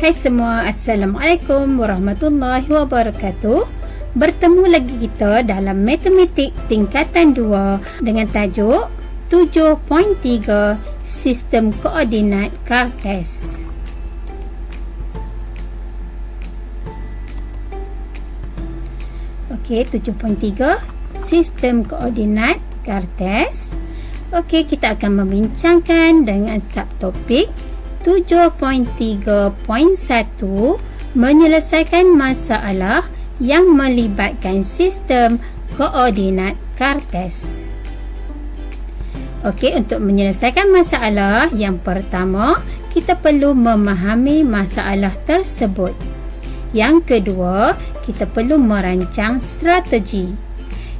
Hai semua, Assalamualaikum warahmatullahi wabarakatuh. Bertemu lagi kita dalam Matematik Tingkatan 2 dengan tajuk 7.3 Sistem Koordinat Kartes. Okey, 7.3 Sistem Koordinat Kartes. Okey, kita akan membincangkan dengan subtopik 7.3.1 menyelesaikan masalah yang melibatkan sistem koordinat kartes. Okey, untuk menyelesaikan masalah yang pertama, kita perlu memahami masalah tersebut. Yang kedua, kita perlu merancang strategi.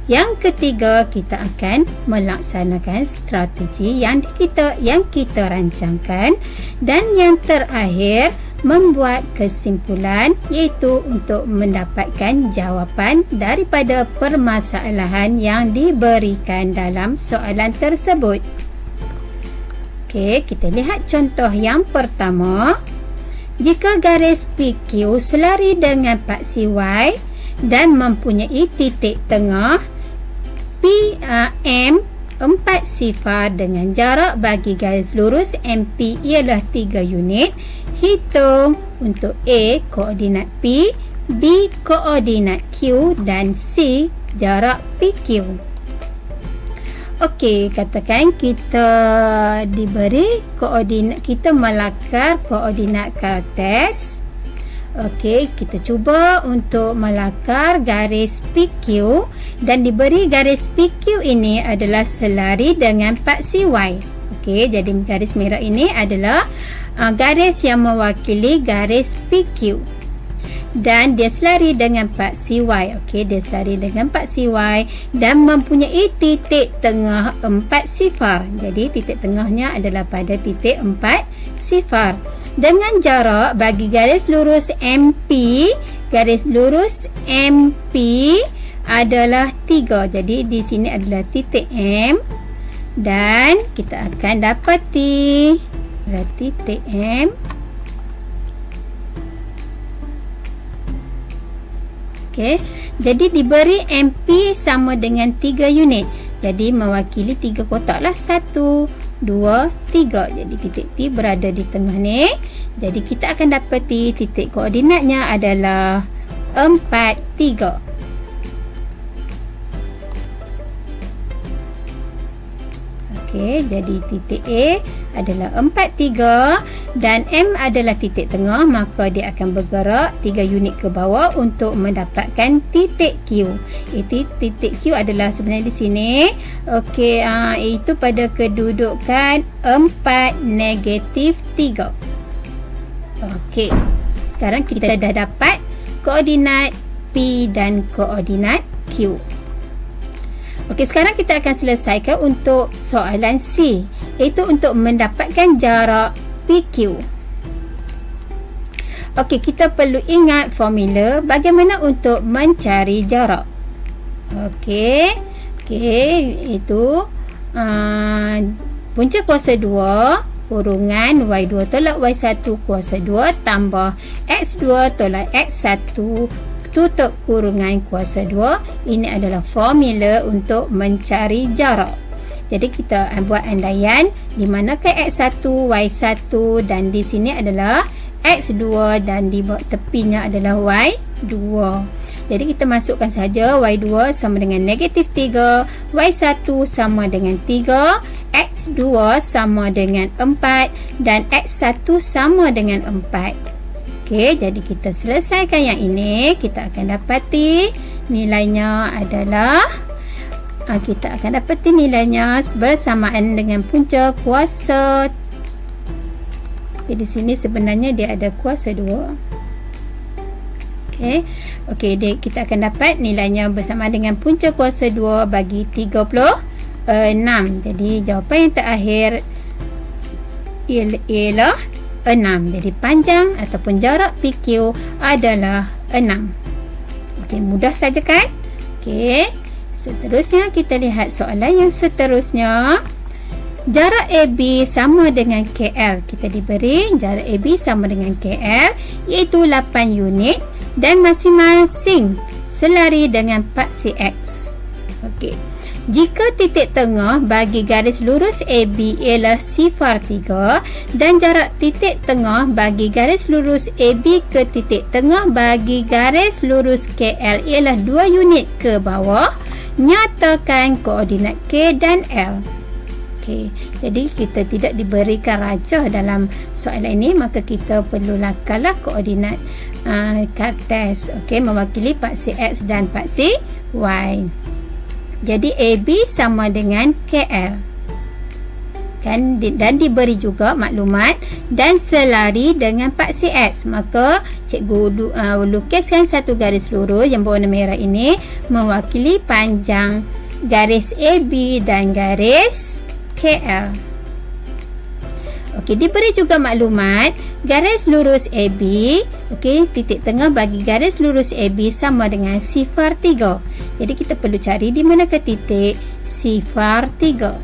Yang ketiga, kita akan melaksanakan strategi yang kita rancangkan, dan yang terakhir membuat kesimpulan, iaitu untuk mendapatkan jawapan daripada permasalahan yang diberikan dalam soalan tersebut. Okey, kita lihat contoh yang pertama. Jika garis PQ selari dengan paksi Y dan mempunyai titik tengah M 4 sifar dengan jarak bagi garis lurus MP ialah 3 unit, hitung untuk A koordinat P, B koordinat Q dan C jarak PQ. Okey, katakan kita diberi koordinat, kita melakar koordinat kartes. Okey, kita cuba untuk melakar garis PQ dan diberi garis PQ ini adalah selari dengan paksi Y. Okey, jadi garis merah ini adalah garis yang mewakili garis PQ. Dan dia selari dengan paksi Y. Okey, dia selari dengan paksi Y dan mempunyai titik tengah 4 sifar. Jadi titik tengahnya adalah pada titik 4 sifar. Dengan jarak bagi garis lurus MP, garis lurus MP adalah 3. Jadi di sini adalah titik M dan kita akan dapati titik M. Okey, jadi diberi MP sama dengan 3 unit. Jadi mewakili 3 kotak lah. 1, 2, 3. Jadi titik T berada di tengah ni. Jadi kita akan dapati titik koordinatnya adalah 4, 3. Okey, jadi titik A adalah 4, 3 dan M adalah titik tengah, maka dia akan bergerak 3 unit ke bawah untuk mendapatkan titik Q. Itu titik Q adalah sebenarnya di sini. Okey, itu pada kedudukan 4, negatif 3. Okey, sekarang kita dah dapat koordinat P dan koordinat Q. Okey, sekarang kita akan selesaikan untuk soalan C, iaitu untuk mendapatkan jarak PQ. Okey, kita perlu ingat formula bagaimana untuk mencari jarak. Okey, itu punca kuasa 2 kurungan Y2 tolak Y1 kuasa 2 tambah X2 tolak X1 tutup kurungan kuasa 2. Ini adalah formula untuk mencari jarak. Jadi kita buat andaian di manakah X1, Y1 dan di sini adalah X2 dan di tepinya adalah Y2. Jadi kita masukkan saja Y2 sama dengan negatif 3, Y1 sama dengan 3, X2 sama dengan 4 dan X1 sama dengan 4. Okey, jadi kita selesaikan yang ini. Kita akan dapati nilainya adalah kita akan dapati nilainya bersamaan dengan punca kuasa. Di sini sebenarnya dia ada kuasa 2. Okey, kita akan dapat nilainya bersama dengan punca kuasa 2 bagi 36. Jadi jawapan yang terakhir ialah 6. Jadi panjang ataupun jarak PQ adalah 6. Okey, mudah saja kan? Okey, seterusnya kita lihat soalan yang seterusnya. Jarak AB sama dengan KL. Kita diberi jarak AB sama dengan KL, iaitu 8 unit dan masing-masing selari dengan paksi X. Okey. Jika titik tengah bagi garis lurus AB ialah sifar 3 dan jarak titik tengah bagi garis lurus AB ke titik tengah bagi garis lurus KL ialah 2 unit ke bawah, nyatakan koordinat K dan L. Okey, jadi kita tidak diberikan rajah dalam soalan ini, maka kita perlu lakarlah koordinat kartes. Okey, mewakili paksi X dan paksi Y. Jadi AB sama dengan KL. Dan diberi juga maklumat dan selari dengan paksi X. Maka cikgu lukiskan satu garis lurus yang berwarna merah ini mewakili panjang garis AB dan garis KL. Okey, diberi juga maklumat garis lurus AB, okey, titik tengah bagi garis lurus AB sama dengan sifar 3. Jadi kita perlu cari di manakah titik sifar 3.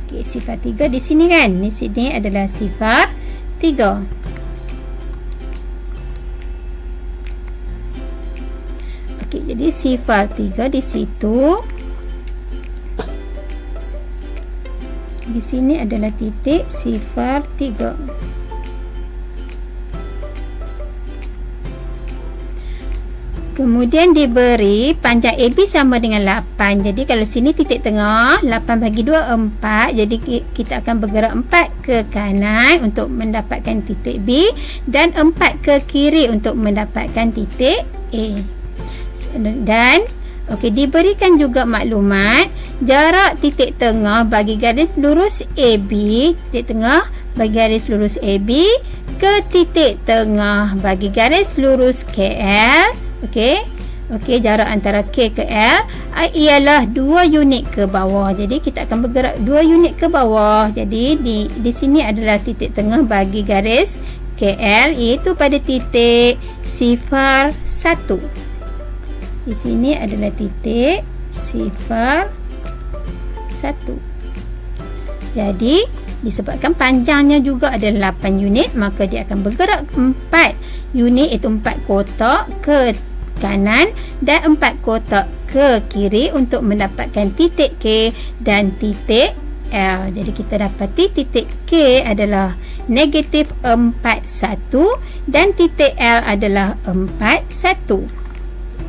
Okey, sifar 3 di sini kan? Di sini adalah sifar 3. Okey, jadi sifar 3 di situ. Di sini adalah titik sifar 3. Kemudian diberi panjang AB sama dengan 8. Jadi kalau sini titik tengah, 8 bagi 2, 4. Jadi kita akan bergerak 4 ke kanan untuk mendapatkan titik B dan 4 ke kiri untuk mendapatkan titik A. Dan okey, diberikan juga maklumat jarak titik tengah bagi garis lurus AB, titik tengah bagi garis lurus AB ke titik tengah bagi garis lurus KL. Okey. Okey, jarak antara K ke L ialah 2 unit ke bawah. Jadi kita akan bergerak 2 unit ke bawah. Jadi di sini adalah titik tengah bagi garis KL, iaitu pada titik sifar 1. Di sini adalah titik sifar 1. Jadi disebabkan panjangnya juga adalah 8 unit, maka dia akan bergerak 4 unit, iaitu 4 kotak ke kanan dan 4 kotak ke kiri untuk mendapatkan titik K dan titik L. Jadi kita dapati titik K adalah negatif 41 dan titik L adalah 41.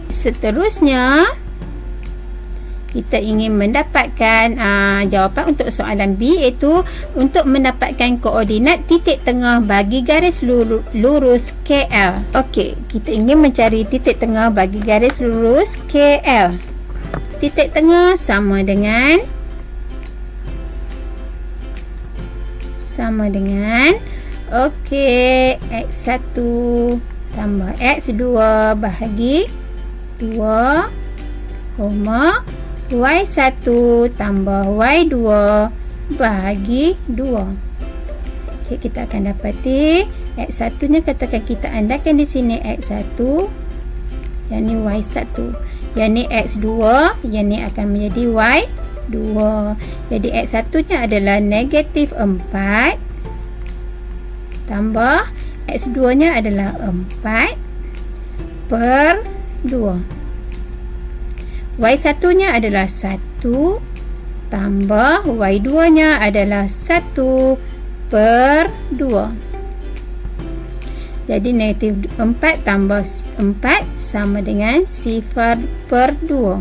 Seterusnya kita ingin mendapatkan jawapan untuk soalan B, iaitu untuk mendapatkan koordinat titik tengah bagi garis lurus KL. Okey, kita ingin mencari titik tengah bagi garis lurus KL. Titik tengah sama dengan okey, X1 tambah X2 bahagi 2, Y1 tambah Y2 bahagi 2. Okey, kita akan dapati X1 nya katakan kita andaikan di sini X1, yang ni Y1, yang ni X2, yang ni akan menjadi Y2. Jadi X1 nya adalah negatif 4 tambah X2 nya adalah 4 per 2. Y1 nya adalah 1 tambah Y2 nya adalah 1 per 2. Jadi negatif 4 tambah 4 sama dengan sifar per 2.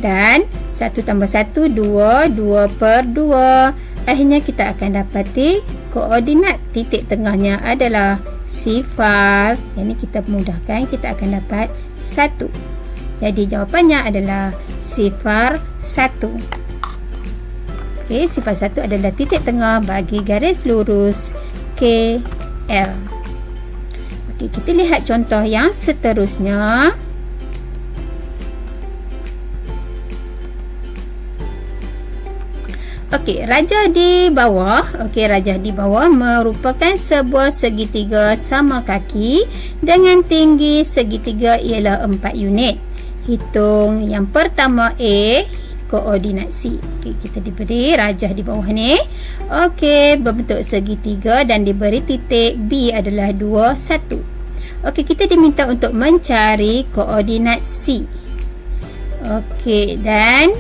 Dan 1 tambah 1, 2, 2 per 2. Akhirnya kita akan dapati koordinat titik tengahnya adalah sifar. Yang ini kita mudahkan, kita akan dapat 1. Jadi jawapannya adalah sifar 1. Okey, sifar 1 adalah titik tengah bagi garis lurus KL. Okey, kita lihat contoh yang seterusnya. Okey, rajah di bawah. Okey, rajah di bawah merupakan sebuah segitiga sama kaki dengan tinggi segitiga ialah 4 unit. Hitung yang pertama A, koordinat C. Okey, kita diberi rajah di bawah ni. Okey, berbentuk segitiga dan diberi titik B adalah 2, 1. Okey, kita diminta untuk mencari koordinat C. Okey, dan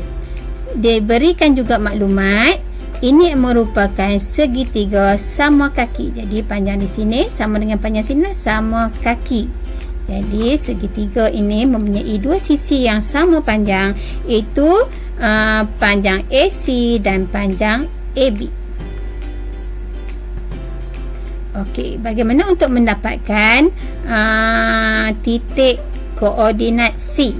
diberikan juga maklumat ini merupakan segitiga sama kaki. Jadi panjang di sini sama dengan panjang sini sama kaki. Jadi segitiga ini mempunyai dua sisi yang sama panjang, iaitu panjang AC dan panjang AB. Okey, bagaimana untuk mendapatkan titik koordinat C?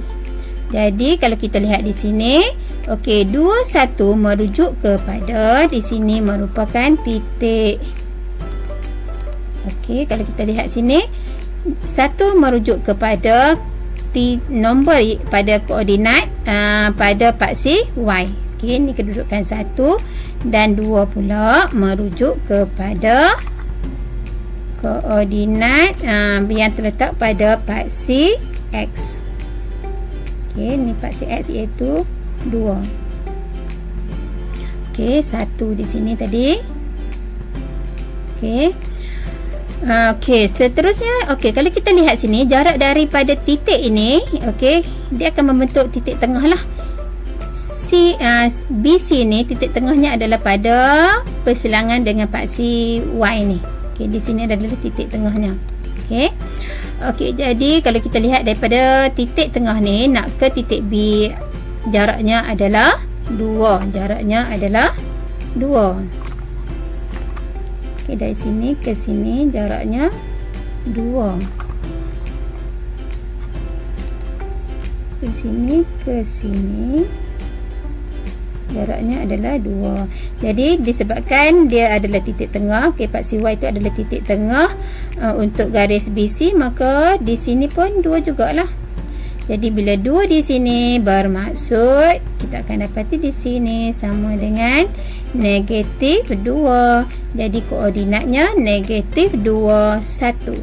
Jadi kalau kita lihat di sini, okey, 2, 1 merujuk kepada di sini merupakan titik. Okey, kalau kita lihat sini, 1 merujuk kepada nombor pada koordinat pada paksi Y. Okey, ini kedudukan 1 dan 2 pula merujuk kepada koordinat yang terletak pada paksi X. Okey, ini paksi X iaitu 2. Okey, 1 di sini tadi. Okey. Okey, seterusnya, okey, kalau kita lihat sini jarak daripada titik ini, okey, dia akan membentuk titik tengah lah. BC ni titik tengahnya adalah pada persilangan dengan paksi Y ni. Okey, di sini adalah titik tengahnya. Okey. Okey, jadi kalau kita lihat daripada titik tengah ni nak ke titik B, jaraknya adalah 2. Jaraknya adalah 2. Okay, dari sini ke sini jaraknya 2. Dari sini ke sini jaraknya adalah 2. Jadi disebabkan dia adalah titik tengah, okay, paksi Y itu adalah titik tengah untuk garis BC, maka di sini pun 2 jugalah. Jadi bila 2 di sini bermaksud kita akan dapati di sini sama dengan negatif 2. Jadi koordinatnya negatif 2, 1.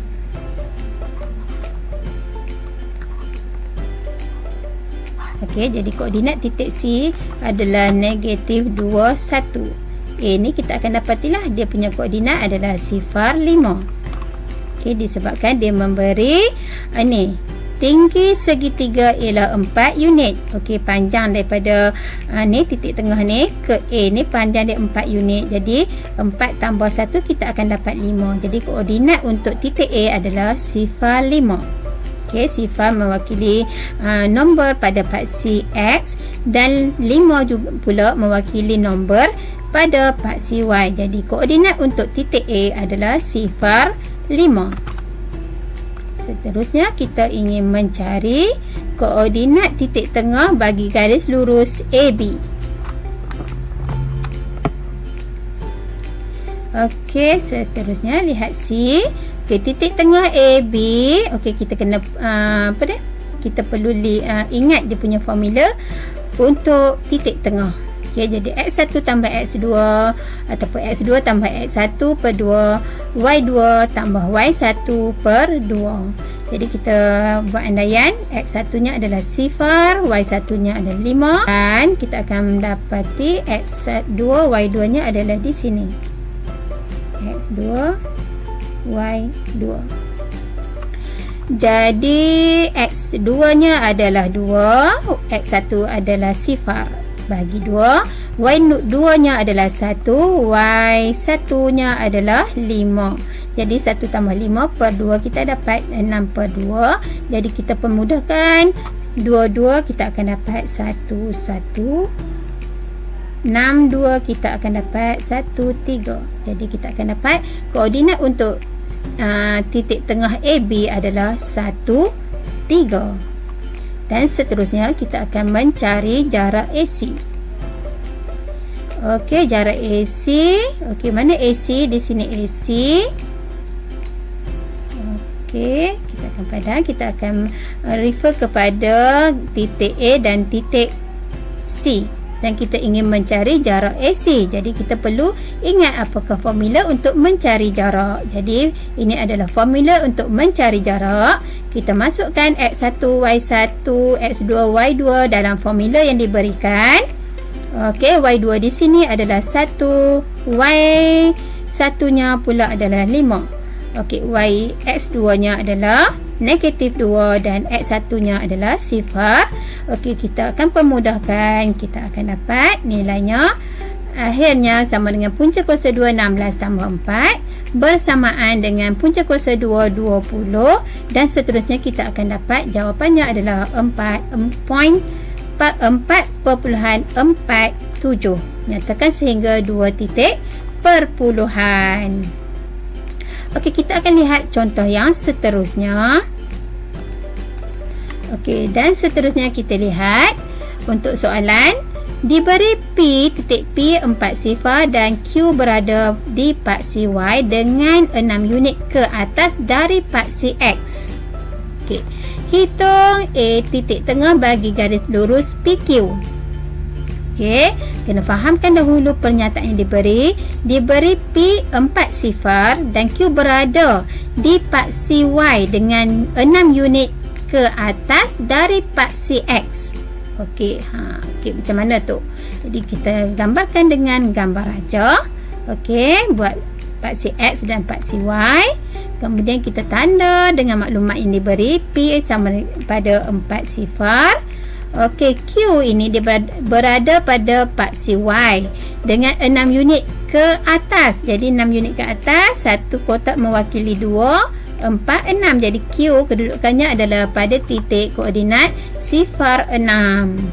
Okey, jadi koordinat titik C adalah negatif 2, 1. Ini kita akan dapatilah dia punya koordinat adalah sifar 5. Okey, disebabkan dia memberi ini tinggi segitiga ialah 4 unit. Okey, panjang daripada ni titik tengah ni ke A ni panjang dia 4 unit. Jadi 4 tambah 1 kita akan dapat 5. Jadi koordinat untuk titik A adalah sifar 5. Okey, sifar mewakili nombor pada paksi X dan 5 juga pula mewakili nombor pada paksi Y. Jadi koordinat untuk titik A adalah sifar 5. Seterusnya kita ingin mencari koordinat titik tengah bagi garis lurus AB. Okey, seterusnya lihat C. Okey, titik tengah AB. Okey, kita kena kita perlu ingat dia punya formula untuk titik tengah. Okey, jadi X1 tambah X2 ataupun X2 tambah X1 per 2, Y2 tambah Y1 per 2. Jadi kita buat andaian X1 nya adalah sifar, Y1 nya adalah 5 dan kita akan mendapati X2, Y2 nya adalah di sini. X2, Y2. Jadi X2 nya adalah 2, X1 adalah sifar. Bagi 2, Y2 nya adalah 1, Y1 nya adalah 5. Jadi 1 tambah 5 per 2 kita dapat 6 per 2. Jadi kita permudahkan 2 kita akan dapat 1 1. 6 2 kita akan dapat 1 3. Jadi kita akan dapat koordinat untuk titik tengah AB adalah 1 3. Dan seterusnya kita akan mencari jarak AC. Okey, jarak AC. Okey, mana AC? Di sini AC. Okey, kita akan padang. Kita akan refer kepada titik A dan titik C. Dan kita ingin mencari jarak AC. Jadi kita perlu ingat apakah formula untuk mencari jarak. Jadi ini adalah formula untuk mencari jarak. Kita masukkan X1, Y1, X2, Y2 dalam formula yang diberikan. Okey, Y2 di sini adalah 1, Y1-nya pula adalah 5. Okey, X2-nya adalah negatif 2 dan X1-nya adalah 0. Okey, kita akan permudahkan. Kita akan dapat nilainya akhirnya sama dengan punca kuasa 2 16 tambah 4 bersamaan dengan punca kuasa 2 20 dan seterusnya kita akan dapat jawapannya adalah 4.47. Nyatakan sehingga 2 titik perpuluhan. Okey, kita akan lihat contoh yang seterusnya. Okey, dan seterusnya kita lihat untuk soalan diberi P titik P 4 sifar dan Q berada di paksi Y dengan 6 unit ke atas dari paksi X. Okey, hitung A titik tengah bagi garis lurus PQ. Okey, kena fahamkan dahulu pernyataan yang diberi P 4 sifar dan Q berada di paksi Y dengan 6 unit ke atas dari paksi X. Okey, okey, macam mana tu? Jadi kita gambarkan dengan gambar raja. Okey, buat paksi X dan paksi Y. Kemudian kita tanda dengan maklumat yang diberi P sama pada 4 sifar. Okey, Q ini dia berada pada paksi Y dengan 6 unit ke atas. Jadi 6 unit ke atas, satu kotak mewakili 2, 4, 6. Jadi Q kedudukannya adalah pada titik koordinat 0, 6.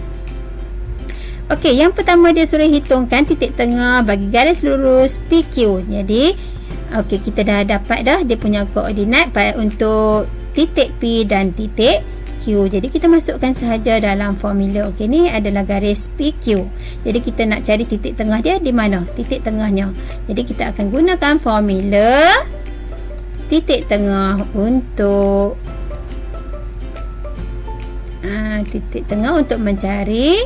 Okey, yang pertama dia suruh hitungkan titik tengah bagi garis lurus PQ. Jadi, okey, kita dah dapat dah dia punya koordinat untuk titik P dan titik Q. Jadi kita masukkan sahaja dalam formula. Okey, ni adalah garis PQ. Jadi kita nak cari titik tengah dia di mana? Titik tengahnya. Jadi kita akan gunakan formula titik tengah untuk mencari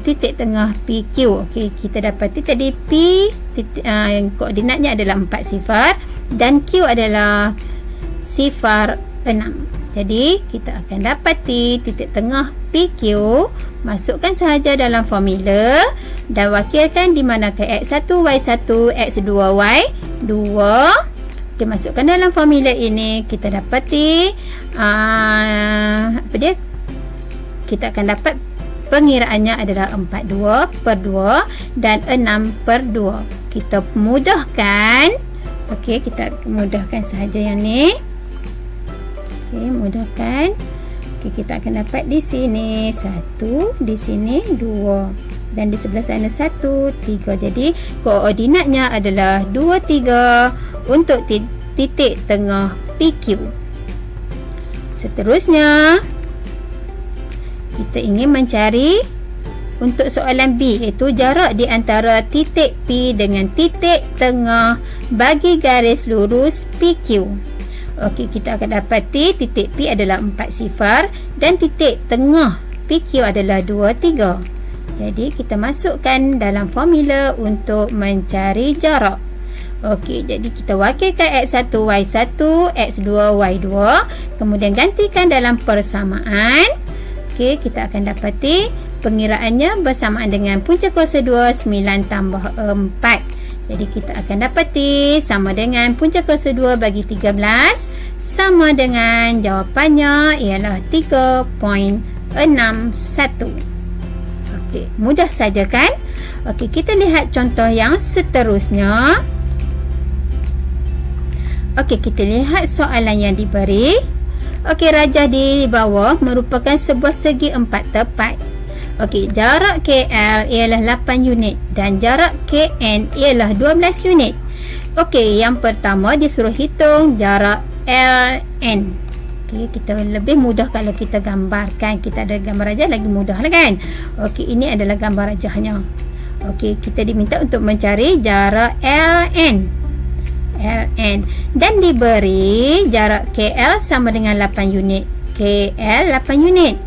titik tengah PQ. Okey, kita dapat tadi P koordinatnya adalah 4 sifar dan Q adalah 0, 6. Jadi kita akan dapati titik tengah PQ, masukkan sahaja dalam formula dan wakilkan di manakah X1, Y1, X2, Y2. Kita masukkan dalam formula ini, kita dapati kita akan dapat pengiraannya adalah 42/2 dan 6/2. Kita mudahkan. Okey, kita mudahkan sahaja yang ni. Okey, mudahkan. Okey, kita akan dapat di sini 1, di sini 2 dan di sebelah sana 1, 3. Jadi koordinatnya adalah 2, 3 untuk titik tengah PQ. Seterusnya kita ingin mencari untuk soalan B, iaitu jarak di antara titik P dengan titik tengah bagi garis lurus PQ. Okey, kita akan dapati titik P adalah 4 sifar dan titik tengah PQ adalah 2, 3. Jadi kita masukkan dalam formula untuk mencari jarak. Okey, jadi kita wakilkan X1, Y1, X2, Y2. Kemudian gantikan dalam persamaan. Okey, kita akan dapati pengiraannya bersamaan dengan punca kuasa 2, 9 tambah 4. Jadi kita akan dapati sama dengan punca kuasa 2 bagi 13 sama dengan jawapannya ialah 3.61. Okey, mudah saja kan? Okey, kita lihat contoh yang seterusnya. Okey, kita lihat soalan yang diberi. Okey, rajah di bawah merupakan sebuah segi 4 tepat. Okey, jarak KL ialah 8 unit dan jarak KN ialah 12 unit. Okey, yang pertama dia suruh hitung jarak LN. Okey, kita lebih mudah kalau kita gambarkan. Kita ada gambar rajah lagi mudah lah kan. Okey, ini adalah gambar rajahnya. Okey, kita diminta untuk mencari jarak LN dan diberi jarak KL sama dengan 8 unit. KL 8 unit.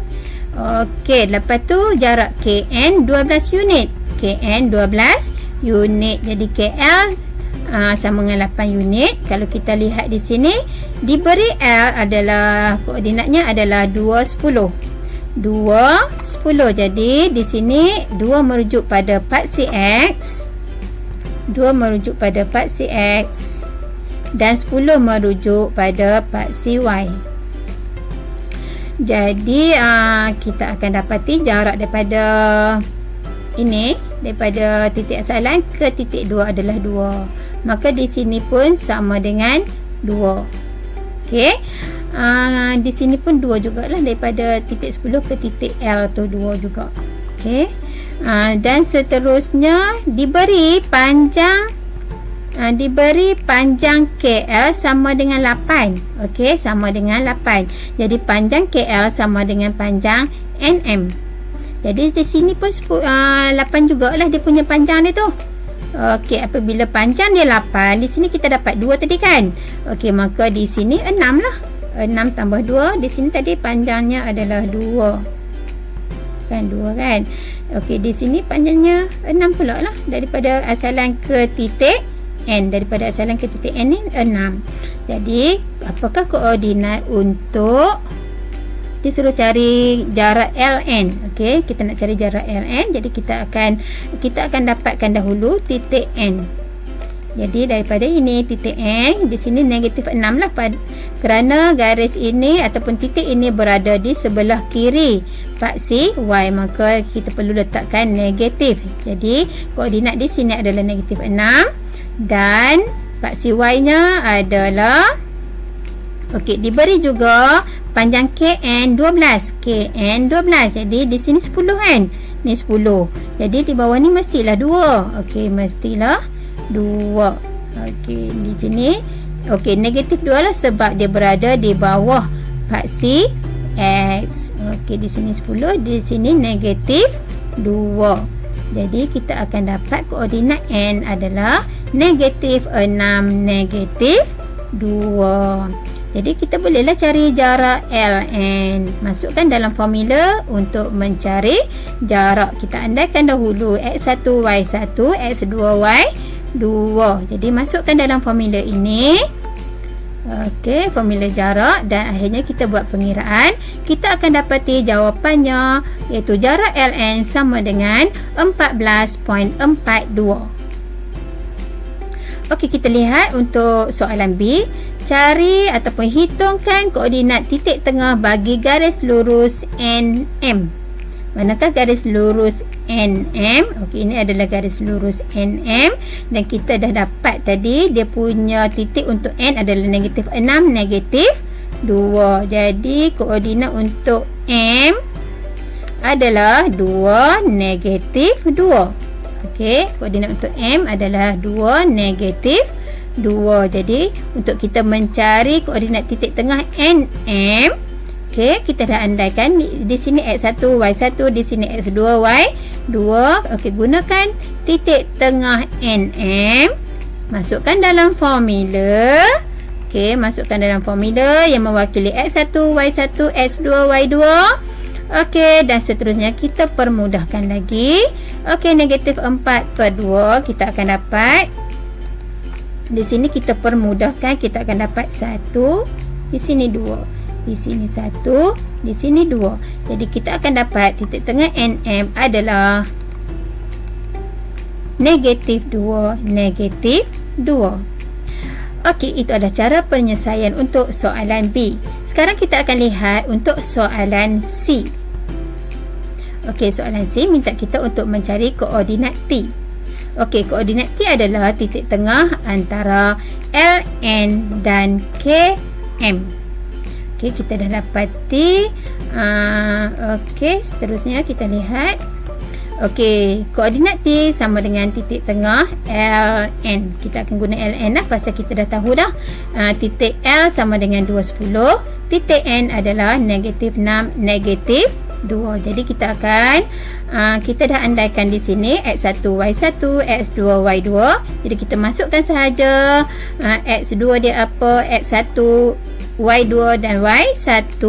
Okey, lepas tu jarak KN 12 unit. KN 12 unit. Jadi KL sama dengan 8 unit. Kalau kita lihat di sini, diberi L adalah koordinatnya adalah 2, 10. 2, 10. Jadi di sini 2 merujuk pada paksi X, 2 merujuk pada paksi X, dan 10 merujuk pada paksi Y. Jadi kita akan dapati jarak daripada ini, daripada titik asalan ke titik 2 adalah 2. Maka di sini pun sama dengan 2. Okey. Di sini pun 2 jugalah, daripada titik 10 ke titik L tu 2 juga. Okey. Dan seterusnya diberi panjang KL sama dengan 8. Okey, sama dengan 8. Jadi panjang KL sama dengan panjang NM. Jadi di sini pun 8 jugalah dia punya panjang dia tu. Okey, apabila panjang dia 8, di sini kita dapat 2 tadi kan. Okey, maka di sini 6 lah. 6 tambah 2, di sini tadi panjangnya adalah 2. Kan 2 kan. Okey, di sini panjangnya 6 pula lah, daripada asalan ke titik N. Daripada asalan ke titik N ni 6. Jadi apakah koordinat untuk disuruh cari jarak LN? Okey, kita nak cari jarak LN. Jadi kita akan dapatkan dahulu titik N. Jadi daripada ini titik N, di sini negatif 6 lah, kerana garis ini ataupun titik ini berada di sebelah kiri paksi Y, maka kita perlu letakkan negatif. Jadi koordinat di sini adalah negatif 6 dan paksi Y nya adalah, okey, diberi juga panjang KN 12. KN 12. Jadi di sini 10 kan? Ni 10. Jadi di bawah ni mestilah 2. Okey, mestilah 2. Okey, di sini okey, negatif 2 lah sebab dia berada di bawah paksi X. Okey, di sini 10, di sini negatif 2. Jadi kita akan dapat koordinat N adalah negatif 6, negatif 2. Jadi kita bolehlah cari jarak LN. Masukkan dalam formula untuk mencari jarak. Kita andaikan dahulu X1, Y1, X2, Y2. Jadi masukkan dalam formula ini. Okey, formula jarak, dan akhirnya kita buat pengiraan. Kita akan dapati jawapannya, iaitu jarak LN sama dengan 14.42. Okey, kita lihat untuk soalan B. Cari ataupun hitungkan koordinat titik tengah bagi garis lurus NM. Manakah garis lurus NM? Okey, ini adalah garis lurus NM, dan kita dah dapat tadi dia punya titik untuk N adalah negatif 6, negatif 2. Jadi koordinat untuk M adalah 2, negatif 2. Okey, koordinat untuk M adalah 2, negatif 2. Jadi untuk kita mencari koordinat titik tengah NM, okey, kita dah andaikan di sini X1, Y1, di sini X2, Y2. Okey, gunakan titik tengah NM. Masukkan dalam formula. Okey, masukkan dalam formula yang mewakili X1, Y1, X2, Y2. Okey, dan seterusnya kita permudahkan lagi. Okey, negatif 4/2 kita akan dapat. Di sini kita permudahkan, kita akan dapat 1, di sini 2. Di sini 1, di sini 2. Jadi kita akan dapat titik tengah NM adalah negatif 2, negatif 2. Okey, itu adalah cara penyelesaian untuk soalan B. Sekarang kita akan lihat untuk soalan C. Okey, soalan C minta kita untuk mencari koordinat T. Okey, koordinat T adalah titik tengah antara LN dan KM. Okey, kita dah dapati. Okey, seterusnya kita lihat. Okey, koordinat T sama dengan titik tengah LN. Kita akan guna LN lah pasal kita dah tahu dah. Titik L sama dengan 210. Titik N adalah negatif 6, negatif 2. Jadi kita akan kita dah andaikan di sini X1, Y1, X2, Y2. Jadi kita masukkan sahaja X2 dia apa, X1, Y2 dan Y1,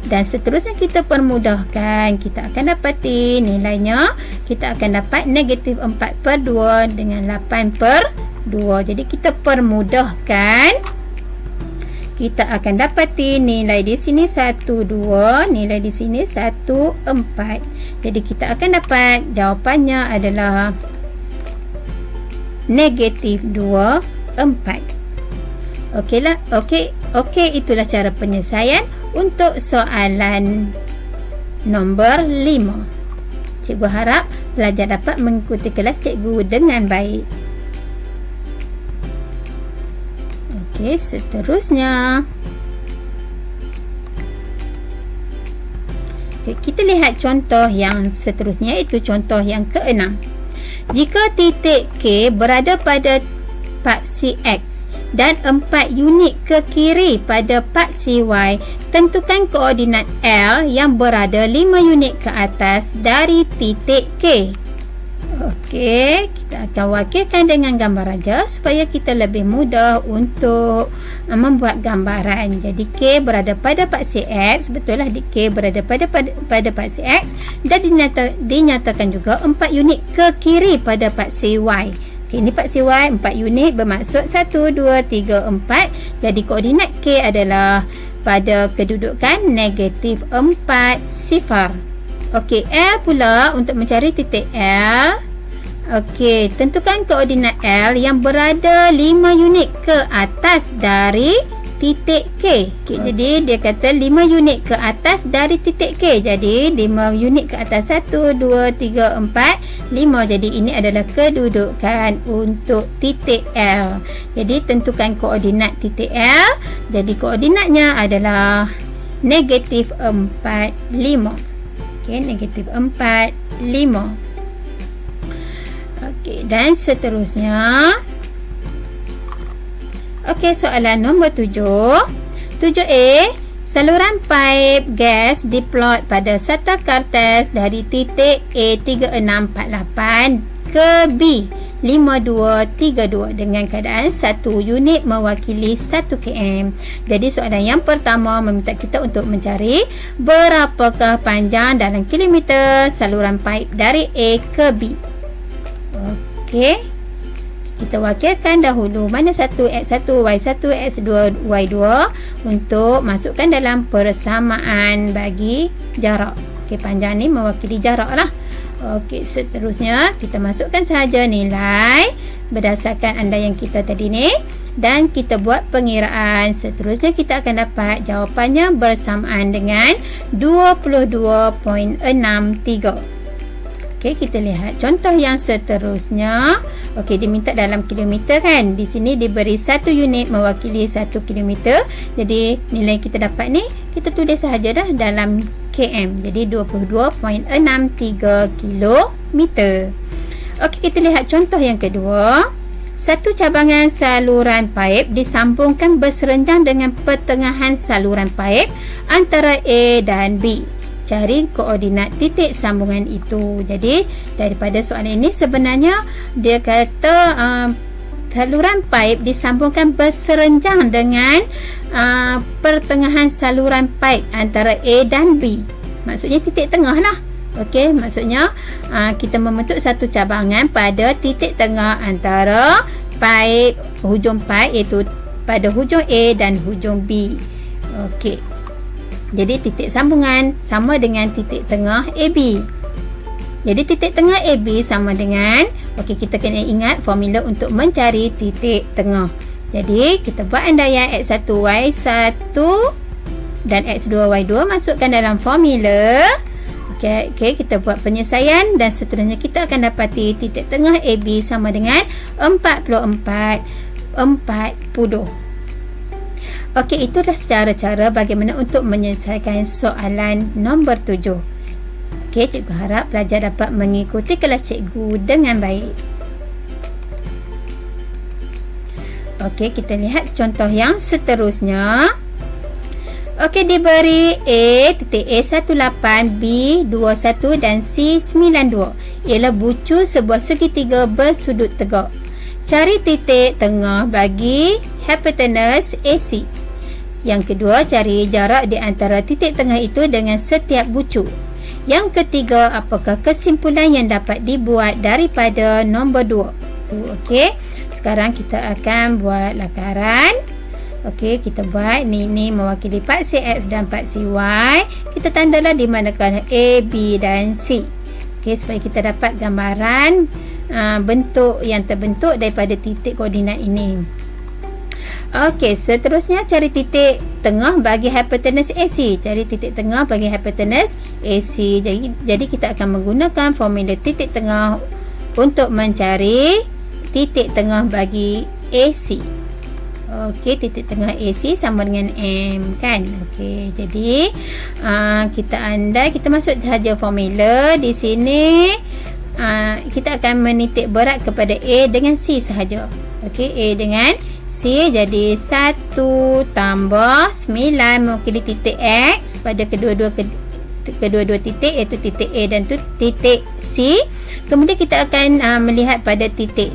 dan seterusnya kita permudahkan. Kita akan dapati nilainya, kita akan dapat negatif 4/2 dengan 8/2. Jadi kita permudahkan. kita akan dapati nilai di sini 1, 2, nilai di sini 1, 4. Jadi kita akan dapat jawapannya adalah negatif 2, 4. Okeylah, okey, itulah cara penyelesaian untuk soalan nombor 5. Cikgu harap pelajar dapat mengikuti kelas cikgu dengan baik. Okey, seterusnya. Okey, kita lihat contoh yang seterusnya, iaitu contoh yang ke-6. Jika titik K berada pada paksi X dan 4 unit ke kiri pada paksi Y, tentukan koordinat L yang berada 5 unit ke atas dari titik K. Okey, kita akan wakilkan dengan gambar raja supaya kita lebih mudah untuk membuat gambaran. Jadi K berada pada paksi X, betul lah, K berada pada paksi X, dan dinyatakan juga 4 unit ke kiri pada paksi Y. Okay, ini paksi Y 4 unit bermaksud 1, 2, 3, 4. Jadi koordinat K adalah pada kedudukan negatif 4, 0. Okey, L pula, untuk mencari titik L. Okey, tentukan koordinat L yang berada 5 unit ke atas dari titik K. Okey, jadi dia kata 5 unit ke atas dari titik K. Jadi 5 unit ke atas, 1, 2, 3, 4, 5. Jadi ini adalah kedudukan untuk titik L. Jadi tentukan koordinat titik L. Jadi koordinatnya adalah negatif 4, 5. Okey, negatif 4, 5. Okey, dan seterusnya. Okey, soalan nombor 7. 7A, saluran pipe gas diplot pada sata kertas dari titik A3648 ke B 5232 dengan keadaan 1 unit mewakili 1 km. Jadi soalan yang pertama meminta kita untuk mencari berapakah panjang dalam kilometer saluran pipe dari A ke B. Okey, kita wakilkan dahulu mana 1, X1, Y1, X2, Y2 untuk masukkan dalam persamaan bagi jarak. Okey, panjang ni mewakili jarak lah. Okey, seterusnya kita masukkan sahaja nilai berdasarkan andaian kita tadi ni dan kita buat pengiraan. Seterusnya kita akan dapat jawapannya bersamaan dengan 22.63. Okey, kita lihat contoh yang seterusnya. Okey, diminta dalam kilometer kan. Di sini diberi 1 unit mewakili 1 kilometer. Jadi nilai kita dapat ni kita tulis sahaja dah dalam km. Jadi 22.63 kilometer. Okey, kita lihat contoh yang kedua. Satu cabangan saluran paip disambungkan berserenjang dengan pertengahan saluran paip antara A dan B. Cari koordinat titik sambungan itu. Jadi daripada soalan ini sebenarnya dia kata saluran paip disambungkan berserenjang dengan pertengahan saluran paip antara A dan B. Maksudnya titik tengah lah. Okey, maksudnya kita membentuk satu cabangan pada titik tengah antara paip, hujung paip, iaitu pada hujung A dan hujung B. Okey, jadi titik sambungan sama dengan titik tengah AB. Jadi titik tengah AB sama dengan, okey, kita kena ingat formula untuk mencari titik tengah. Jadi kita buat andaian X1, Y1 dan X2, Y2 masukkan dalam formula. Okey, kita buat penyelesaian dan seterusnya kita akan dapati titik tengah AB sama dengan 44, 40. Okey, itulah cara-cara bagaimana untuk menyelesaikan soalan nombor 7. Okey, cikgu harap pelajar dapat mengikuti kelas cikgu dengan baik. Okey, kita lihat contoh yang seterusnya. Okey, diberi A, titik A18, B 21 dan C 92 ialah bucu sebuah segitiga bersudut tegak. Cari titik tengah bagi hipotenus AC. Yang kedua, cari jarak di antara titik tengah itu dengan setiap bucu. Yang ketiga, apakah kesimpulan yang dapat dibuat daripada nombor 2? Okey, sekarang kita akan buat lakaran. Okey, kita buat ni mewakili paksi X dan paksi Y. Kita tandalah di manakah A, B dan C. Okey, supaya kita dapat gambaran bentuk yang terbentuk daripada titik koordinat ini. Okey, seterusnya cari titik tengah bagi hipotenus AC. Cari titik tengah bagi hipotenus AC. Jadi kita akan menggunakan formula titik tengah untuk mencari titik tengah bagi AC. Okey, titik tengah AC sama dengan M kan. Okey, jadi kita masuk sahaja formula di sini. Kita akan menitik berat kepada A dengan C sahaja. Okey, A dengan C, jadi 1 tambah 9 mewakili titik X pada kedua-dua titik, iaitu titik A dan titik C. Kemudian kita akan melihat pada titik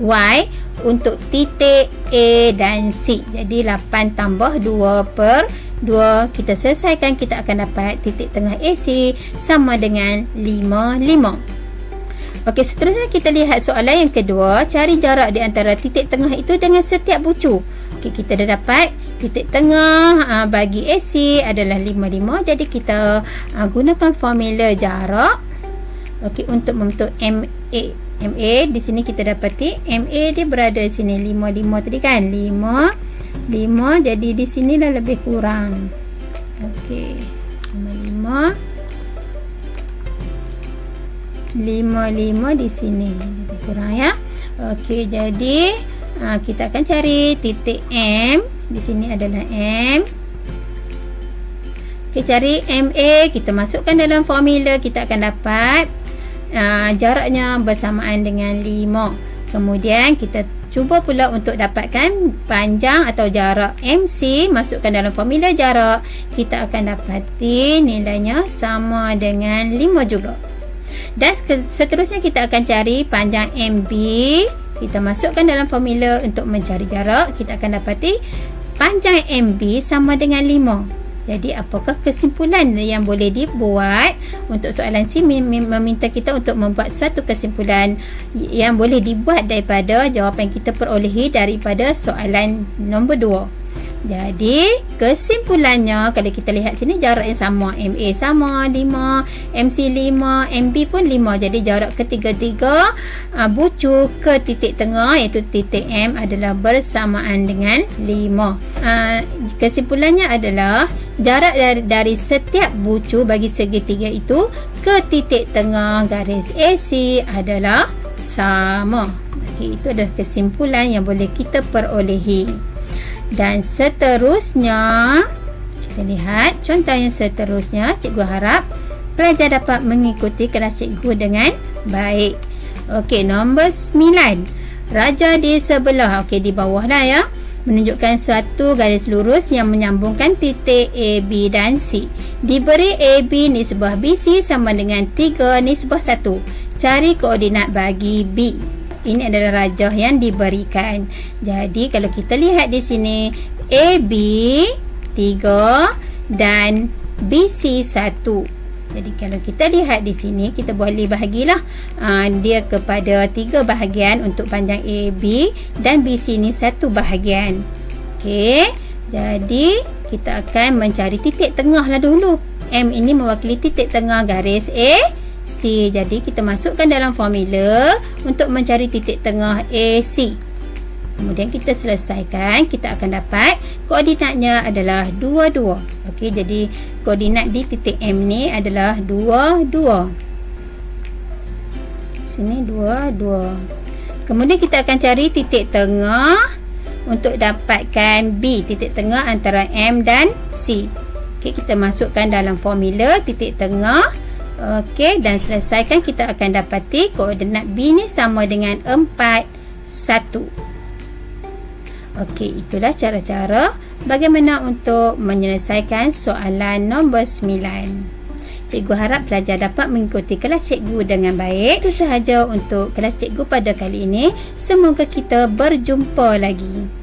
Y untuk titik A dan C. Jadi 8 tambah 2 per 2. Kita selesaikan, kita akan dapat titik tengah AC sama dengan 5. Okey, seterusnya kita lihat soalan yang kedua. Cari jarak di antara titik tengah itu dengan setiap bucu. Okey, kita dah dapat titik tengah bagi AC adalah 5. Jadi kita gunakan formula jarak. Okey, untuk membentuk MA di sini kita dapati MA dia berada di sini 5 tadi kan. 5. Jadi di sini dah lebih kurang. Okey, 5 di sini lebih kurang ya. Okey, jadi kita akan cari titik M. Di sini adalah M. Okey, cari MA, kita masukkan dalam formula, kita akan dapat jaraknya bersamaan dengan 5. Kemudian kita cuba pula untuk dapatkan panjang atau jarak MC, masukkan dalam formula jarak, kita akan dapati nilainya sama dengan 5 juga. Dan seterusnya kita akan cari panjang MB. Kita masukkan dalam formula untuk mencari jarak. Kita akan dapati panjang MB sama dengan 5. Jadi apakah kesimpulan yang boleh dibuat? Untuk soalan C meminta kita untuk membuat suatu kesimpulan yang boleh dibuat daripada jawapan kita perolehi daripada soalan nombor 2. Jadi kesimpulannya, kalau kita lihat sini jarak yang sama, MA sama 5, MC 5, MB pun 5. Jadi jarak ketiga-tiga bucu ke titik tengah iaitu titik M adalah bersamaan dengan 5. Kesimpulannya adalah jarak dari setiap bucu bagi segitiga itu ke titik tengah garis AC adalah sama. Okay, itu adalah kesimpulan yang boleh kita perolehi. Dan seterusnya, kita lihat contoh yang seterusnya. Cikgu harap pelajar dapat mengikuti kelas cikgu dengan baik. Okey, nombor 9. Raja di sebelah, okey, di bawah lah ya, menunjukkan suatu garis lurus yang menyambungkan titik A, B dan C. Diberi AB nisbah BC sama dengan 3 nisbah 1. Cari koordinat bagi B. Ini adalah rajah yang diberikan. Jadi kalau kita lihat di sini, AB 3 dan BC 1. Jadi kalau kita lihat di sini, kita boleh bahagilah dia kepada 3 bahagian untuk panjang AB, dan BC ni 1 bahagian. Okey, jadi kita akan mencari titik tengah lah dulu. M ini mewakili titik tengah garis A, C. Jadi kita masukkan dalam formula untuk mencari titik tengah AC. Kemudian kita selesaikan, kita akan dapat koordinatnya adalah 2, 2. Okey, jadi koordinat di titik M ni adalah 2, 2. Sini 2, 2. Kemudian kita akan cari titik tengah untuk dapatkan B, titik tengah antara M dan C. Okey, kita masukkan dalam formula titik tengah. Okey, dan selesaikan, kita akan dapati koordinat B ni sama dengan 4, 1. Okey, itulah cara-cara bagaimana untuk menyelesaikan soalan nombor 9. Cikgu harap pelajar dapat mengikuti kelas cikgu dengan baik. Itu sahaja untuk kelas cikgu pada kali ini. Semoga kita berjumpa lagi.